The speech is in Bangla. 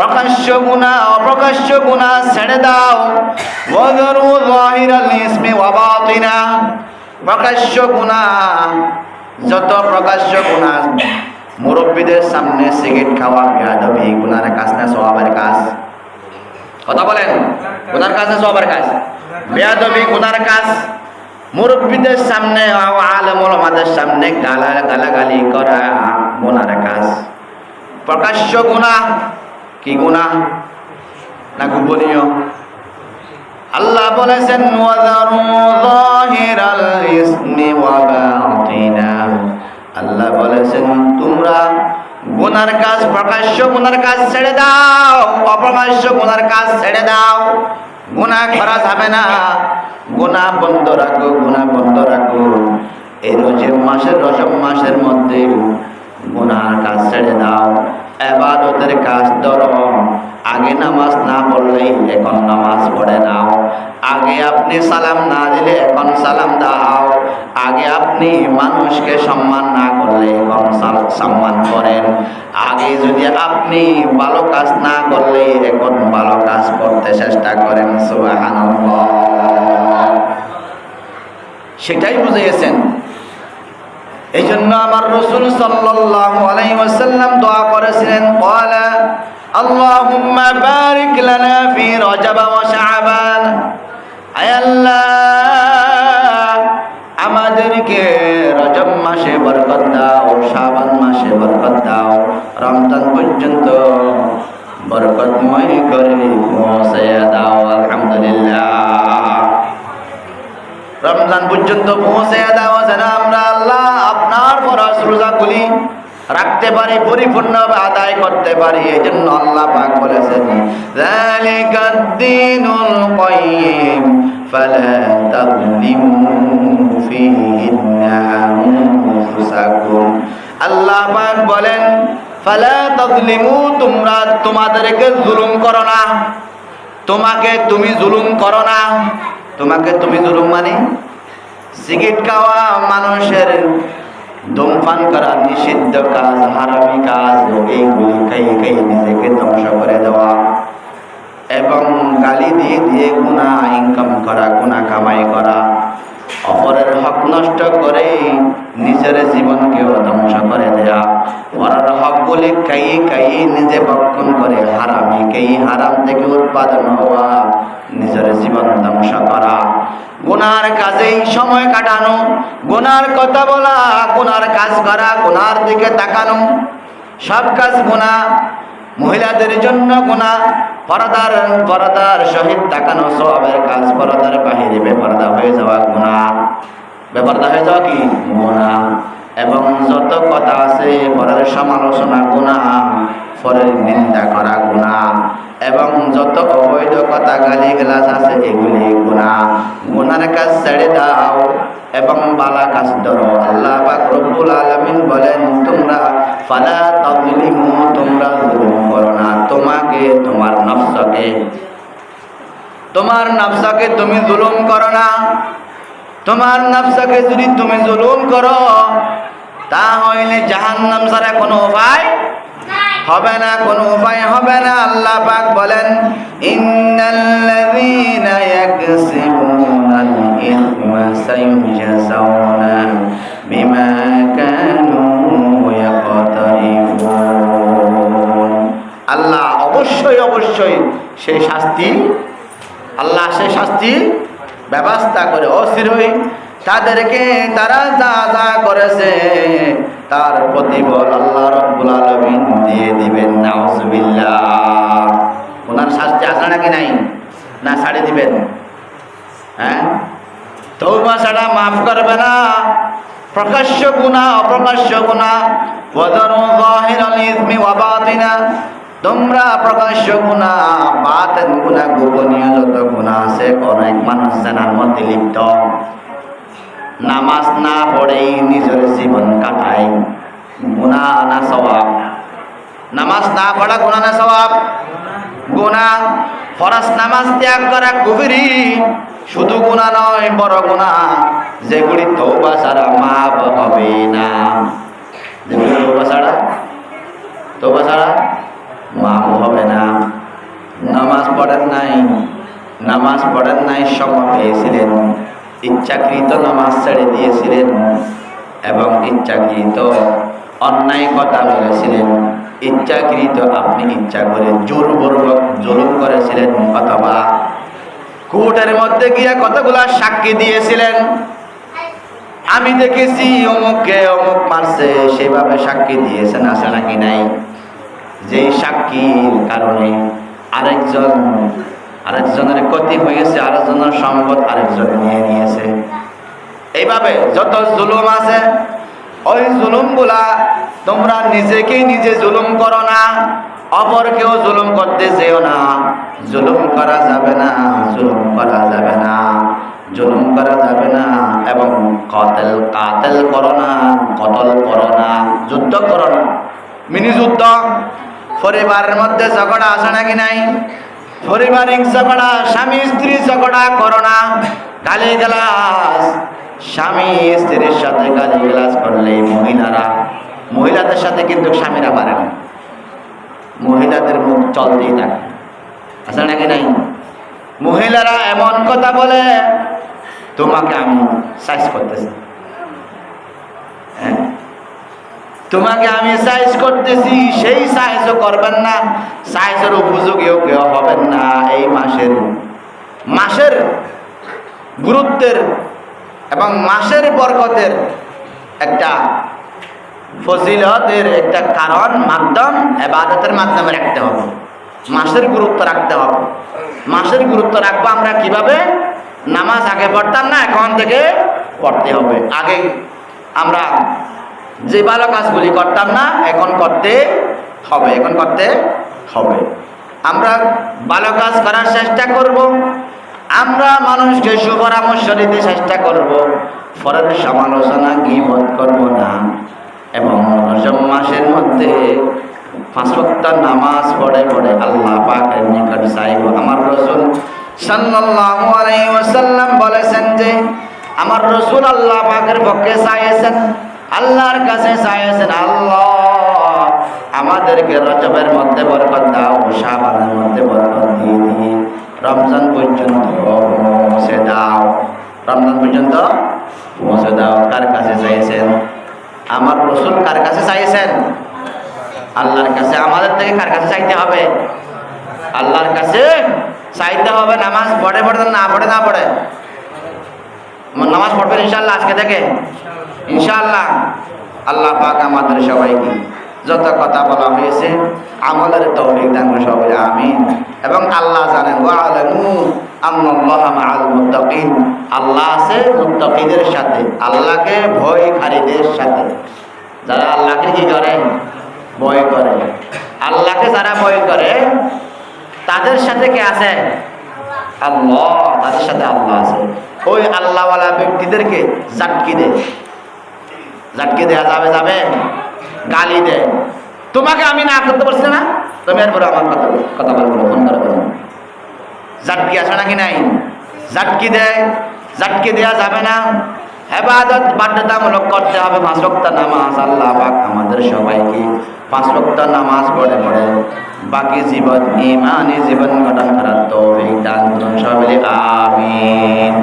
প্রকাশ্য গুনাহ অপ্রকাশ্য গুনাহ ছেড়ে দাও। ওয়াযরু যাহিরাল ইসমি ওয়া বাতিনা, প্রকাশ্য গুনাহ যত প্রকাশ্য গুনাহ, মুরব্বীদের সামনে সিগারেট খাওয়া বেয়াদবি, গুনার কাজ না সওয়াবের কাজ? কথা বলেন, গুনার কাজ না সওয়াবের কাজ? বেয়াদবি গুনার কাজ। মুরব্বীদের সামনে আলেম ওলামাদের সামনে গালাগালি করা গুনার কাজ। প্রকাশ্য গুনাহ কি গুনাহ না গোপনীয়? আল্লাহ বলেছেন ওয়াযারু যাহিরাল ইসমি ওয়া বাতিনা, আল্লাহ বলেছেন তোমরা গুনার কাজ, প্রকাশ্য গুনার কাজ ছেড়ে দাও, অপ্রকাশ্য গুনার কাজ ছেড়ে দাও। গুনাহ করা যাবে না, গুনাহ বন্ধ রাখো, গুনাহ বন্ধ রাখো। এই রজব মাসের মধ্যে গুনার কাজ ছেড়ে দাও, ইবাদতের কাজ ধরো। আগে নামাজ না পড়লে এখন নামাজ পড়ে নাও, আগে আপনি সালাম না দিলে এখন সালাম দাও, আগে আপনি মানুষকে সম্মান না করলে এখন সম্মান করেন, আগে যদি আপনি ভালো কাজ না করলে এখন ভালো কাজ করতে চেষ্টা করেন। সুবহানাল্লাহ। সেটাই বুঝিয়েছেন। এই জন্য আমার রাসূল সাল্লাল্লাহু আলাইহি ওয়াসাল্লাম দোয়া করেছিলেন, ক্বালা আল্লাহুম্মা বারিক লানা ফি রজব ওয়া শাবান, আয় আল্লাহ আমাদেরকে রজব মাসে বরকত দাও, শাবান মাসে বরকত দাও, রমজান পর্যন্ত বরকতময় করে পৌঁছায়া দাও। আলহামদুলিল্লাহ, রমজান পর্যন্ত পৌঁছে দাও যেন আমরা আল্লাহ আপনার ফরজ রোজাগুলি রাখতে পারি, পরিপূর্ণভাবে আদায় করতে পারি। এই জন্য আল্লাহ পাক বলেছেন যালিকাদ দীনুল কাইয়্যিম ফালা তাযলিমু ফীহিন্না আনফুসাকুম। আল্লাহ পাক বলেন ফালা তাযলিমু, তোমরা তোমাদেরকে জুলুম করো না, তোমাকে তুমি জুলুম করো না। তোমাকে তুমি জুলুম মানে সিগারেট খাওয়া, মানুষের ধূমপান করা নিষিদ্ধ কাজ, হারামি কাজ, এইগুলি খাই নিজেকে ধ্বংস করে দেওয়া এবং গালি দিয়ে দিয়ে গুনাহ ইনকাম করা, গুনাহ কামাই করা, অপরের হক নষ্ট করে নিজের জীবনকেও ধ্বংস করে দেয়া, পরের হকগুলি খাই নিজে ভক্ষণ করে হারামি খাই, হারাম থেকে উৎপাদন হওয়া, নিজের জীবন ধ্বংস করা, গুনার কাজেই সময় কাটানো, গুনার কথা বলা, গুনার কাজ করা, গুনার দিকে তাকানো, সব কাজ গুনাহ। মহিলাদের জন্য গুনাহ, পর্দার সহিত তাকানো সওয়াবের কাজ, পর্দার বাহিরে বেপরদা হয়ে যাওয়া গুনাহ, বেপরদা হয়ে যাওয়া কি গুনাহ। এবং যত কথা আছে পরের সমালোচনা গুনাহ, পরের নিন্দা করা গুনাহ, এবং যত অবৈধ কথা গালিগালাজ আছে এগুলি গুনাহ। গুনার কাজ ছেড়ে দাও এবং ভালো কাজ ধরো। আল্লাহ পাক রব্বুল আলামিন বলেন তোমরা ফালা তাযলিমু, তোমরা জুলুম করো না, তোমাকে তোমার নফসকে তুমি জুলুম করো না। তোমার নফসকে যদি তুমি জুলুম করো তাহলে জাহান্নাম ছাড়া কোনো উপায় হবে না, কোনো উপায় হবে না। আল্লাহ পাক বলেন ইন্নাল্লাযীনা ইয়াকসিবুনাল ইসমা সায়ুজযাউনা বিমা কানু ইয়াকতারিফুন। আল্লাহ অবশ্যই সেই শাস্তি, আল্লাহ সেই শাস্তি ব্যবস্থা করে অচিরই তাদেরকে তারা যা যা করেছে তার প্রতিফল আল্লাহ রাব্বুল আলামিন দিয়ে দিবেন। নাউজুবিল্লাহ। ওনার শাস্তি আছে নাকি নাই? না ছাড়ে দিবেন? হ্যাঁ, তওবা ছাড়া মাফ করবে না। প্রকাশ্য গুনাহ, অপ্রকাশ্য গুনাহ, ওয়াযারু যাহিরাল ইসমি ওয়া বাতিনা, তোমরা প্রকাশ্য গুনাহ, বাতিন গুনাহ, গোপনীয় যত গুনাহ আছে, অনেক মানুষ জানার মধ্যে লিপ্ত, নামাজ না পড়েই নিজের জীবন কাটায়, গুনাহ না সওয়াব? নামাজ না পড়া গুনাহ না সওয়াব? গুনাহ। ফরজ নামাজ ত্যাগ করা কুফরি, শুধু গুনাহ নয়, বড় গুনাহ, যেগুলি তওবা ছাড়া মাফ হবে না। যেগুলি তওবা ছাড়া মাফ হবে না। নামাজ পড়েন নাই, সময় পেয়েছিলেন, ইচ্ছাকৃত নামাজ ছেড়ে দিয়েছিলেন এবং ইচ্ছাকৃত অন্যায় কথা বলেছিলেন, ইচ্ছাকৃত আপনি ইচ্ছা করে জোরপূর্বক জুলুম করেছিলেন, অথবা কোর্টের মধ্যে গিয়ে কতগুলা সাক্ষী দিয়েছিলেন, আমি দেখেছি অমুককে অমুক মারছে, সেভাবে সাক্ষী দিয়েছেন, আছে নাকি নাই? যেই সাক্ষীর কারণে আরেকজনের ক্ষতি হয়েছে, আরেকজনের সম্পদ আরেকজন নিয়ে নিয়েছে। এইভাবে যত জুলুম আছে, ওই জুলুমগুলা তোমরা নিজেকেই নিজে জুলুম করো না, অপরকেও জুলুম করতে যেও না। জুলুম করা যাবে না, জুলুম করা যাবে না, জুলুম করা যাবে না। এবং কাতেল করো না, কতল করো না, যুদ্ধ করো না, মিনি যুদ্ধ। পরিবারের মধ্যে ঝগড়া আছে নাকি নাই? পারিবারিক ঝগড়া, স্বামী স্ত্রী ঝগড়া করো না। গালিগালাজ, স্বামী স্ত্রীর সাথে গালিগালাজ করলে মহিলাদের সাথে কিন্তু স্বামীরা পারে না, মহিলাদের মুখ চলতেই থাকে, আছে নাকি নাই? মহিলারা এমন কথা বলে, তোমাকে আমি সাইজ করতেছি, হ্যাঁ, তোমাকে আমি সাইজ করতেছি, সেই সাইজও করবেন না, সাইজের উপযোগীও কেউ হবেন না। এই মাসের গুরুত্বের এবং মাসের বরকতের একটা ফজিলতের একটা কারণ, মাধ্যম, ইবাদতের মাধ্যমে রাখতে হবে। মাসের গুরুত্ব রাখতে হবে। মাসের গুরুত্ব রাখবো আমরা কিভাবে? নামাজ আগে পড়তাম না, এখন থেকে পড়তে হবে। আগে আমরা যে ভালো কাজগুলি করতাম না, এখন করতে হবে, এখন করতে হবে। আমরা ভালো কাজ করার চেষ্টা করব, আমরা মানুষকে সুপরামর্শ দিতে চেষ্টা করব, পরের সমালোচনা গীবত করব না। এবং রজব মাসের মধ্যে 5 ওয়াক্ত নামাজ পড়ে আল্লাহ পাকের নিকট চাইব। আমার রাসূল সাল্লাল্লাহু আলাইহি ওয়াসাল্লাম বলেছেন যে, আমার রাসূল আল্লাহ পাকের পক্ষে চাইছেন, আল্লাহর কাছে চাইছেন, আল্লাহ আমাদেরকে রজবের মধ্যে বরকত দাও, শাবানের মধ্যে বরকত দিয়ে রমজান পর্যন্ত পৌঁছে দাও, রমজান পর্যন্ত পৌঁছে দাও। কার কাছে চাইছেন? আমার রাসূল কার কাছে চাইছেন? আল্লাহর কাছে। আমাদের থেকে কার কাছে চাইতে হবে? আল্লাহর কাছে চাইতে হবে। নামাজ পড়ে না পড়ে নামাজ পড়বেন ইনশাআল্লাহ আজকে থেকে, ইনশাআল্লাহ। আল্লাহ পাক আমাদের সবাইকে যত কথা বলা হয়েছে আমলের তৌফিক দান করুন সবাই, আমিন। এবং আল্লাহ জানেন, ওয়ালামু আন্নাল্লাহা মাআল মুত্তাকিন, আল্লাহ আছে মুত্তাকিদের সাথে, আল্লাহকে ভয়কারীদের সাথে। যারা আল্লাহকে কি করে? ভয় করে। আল্লাহকে যারা ভয় করে তাদের সাথে কে আছে? আল্লাহ, তাদের সাথে আল্লাহ আছে। ওই আল্লাহওয়ালা ব্যক্তিদেরকে জাটকি দেয়া যাবে, গালি দেয়। তোমাকে আমি না করতে পারছি না, তুমি এরপরে আমার কথা বলবো, ফোন করে বলো। জাটকি আছে নাকি নাই? জাটকি দেয়া যাবে না। ইবাদত বাধ্যতামূলক করতে হবে। 5 ওয়াক্ত নামাজ, আল্লাহ পাক আমাদের সবাইকে 5 ওয়াক্ত নামাজ পড়ে বাকি জীবন ইমানি জীবন গঠন করার তৌফিক দান করুন সবাই, আমিন।